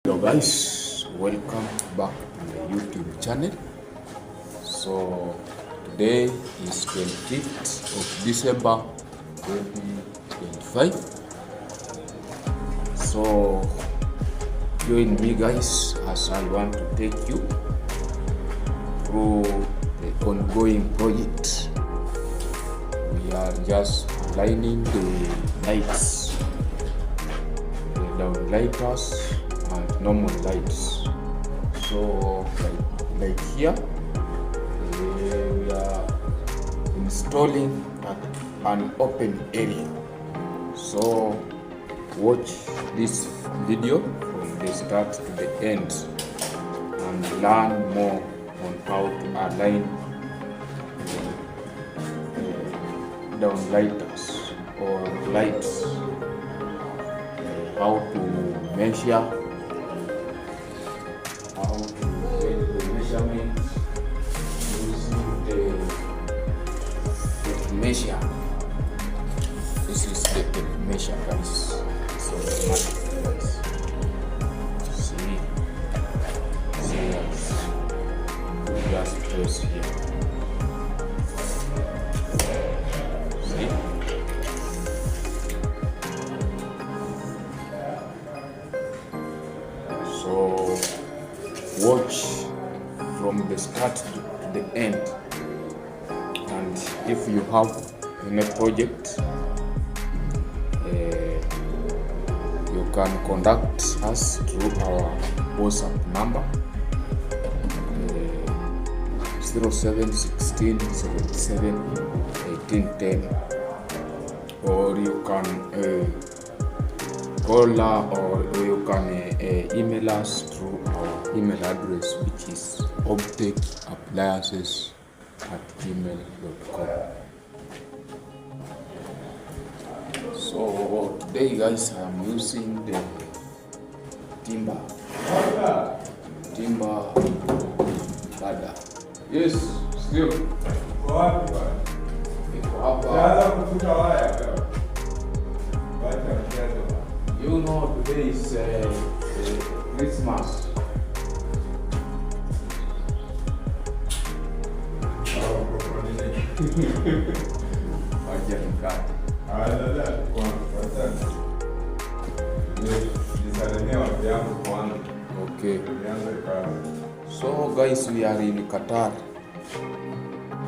Hello guys, welcome back to the YouTube channel. So today is 25th of December 2025. So join me guys as I want to take you through the ongoing project. We are just aligning the lights, the downlighters and normal lights. So like here we are installing at an open area. So watch this video from the start to the end and learn more on how to align downlighters or lights, how to measure, how to get the measurement using the measure. This is the measure guys. So automatic guys. See just press here. See? So watch from the start to the end, and if you have any project, you can contact us through our WhatsApp number 0716 77 1810, or you can call or you can email us through our email address, which is obtechappliances@gmail.com. So today guys, I am using the timber ladder. Yes, still. You know, today is Christmas. Okay. So guys, we are in Qatar,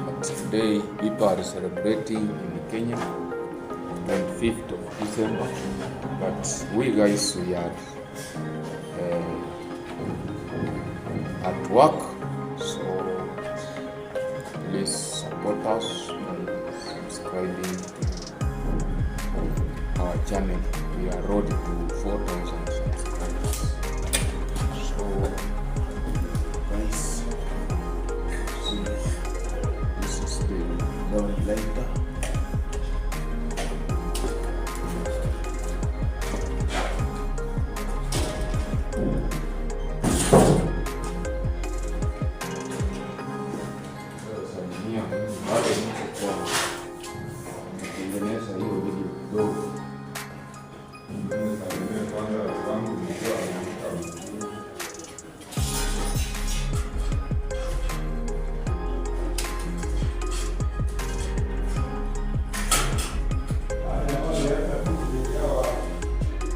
but today people are celebrating in Kenya 25th of December, but we guys, we are at work. So please support us by subscribing to our channel. We are road to 4,000 subscribers. So guys, see, this is the downlighter.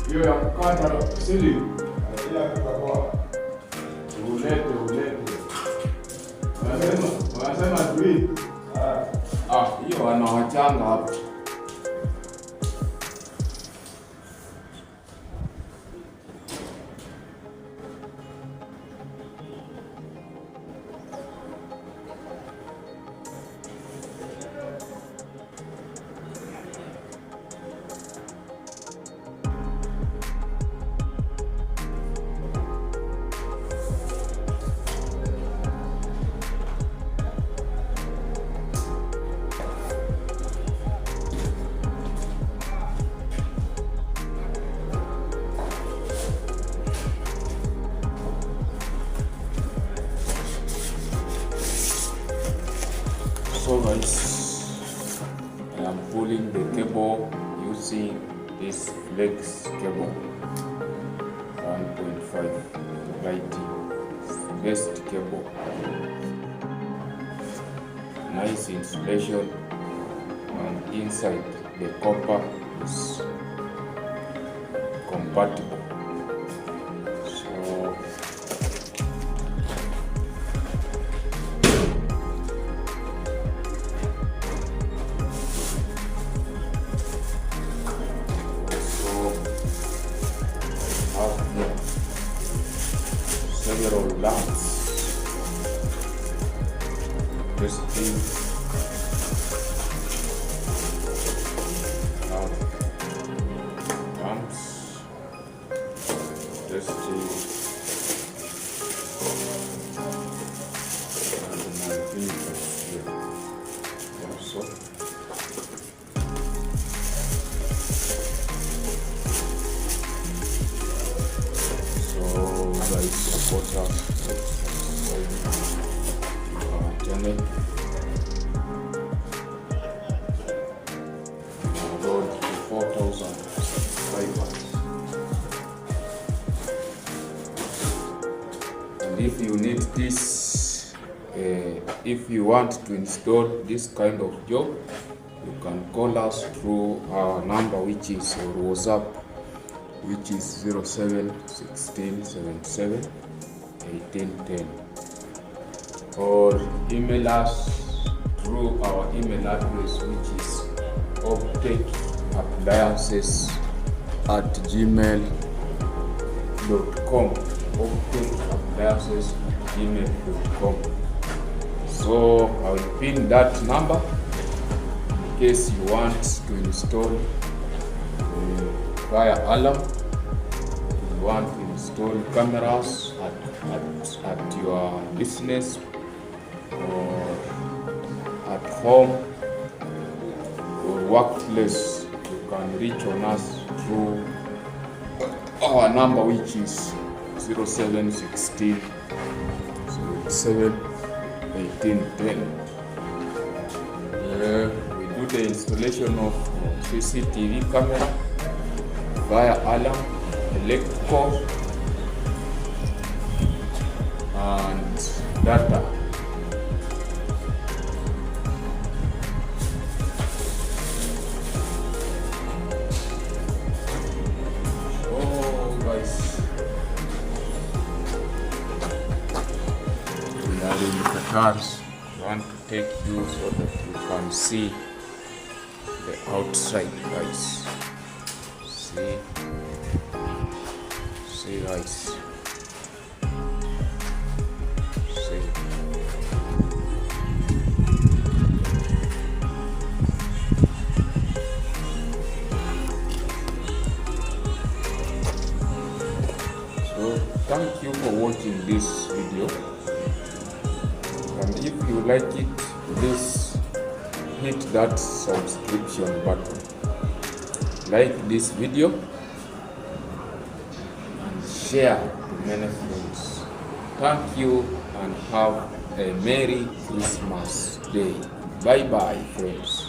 Hiyo ya kukata sili ulete wanasema tui hiyo wanawachanga hapo. So guys, I am pulling the cable using this flex cable 1.5 2.5 lighting, best cable, nice insulation, and inside the copper is compatible. Several lamps. This thing lamps. This thing and my fingers here also. Guys, support us, channel, road to 4,000 subscribers. And if you need this, if you want to install this kind of job, you can call us through our number, which is our WhatsApp, which is 0716771810, or email us through our email address, which is optechappliances@gmail.com. optechappliances@gmail.com. So I will pin that number in case you want to install fire alarm, you want to install cameras at your business or at home or workplace. You can reach on us through our number, which is 0716771810. We do the installation of CCTV camera, fire alarm, electrical, and data. So guys, we are in Qatar. I want to take you so that you can see the outside, guys. See guys, see. So thank you for watching this video, and if you like it, please hit that subscription button, like this video, share to many friends. Thank you and have a Merry Christmas Day. Bye bye, friends.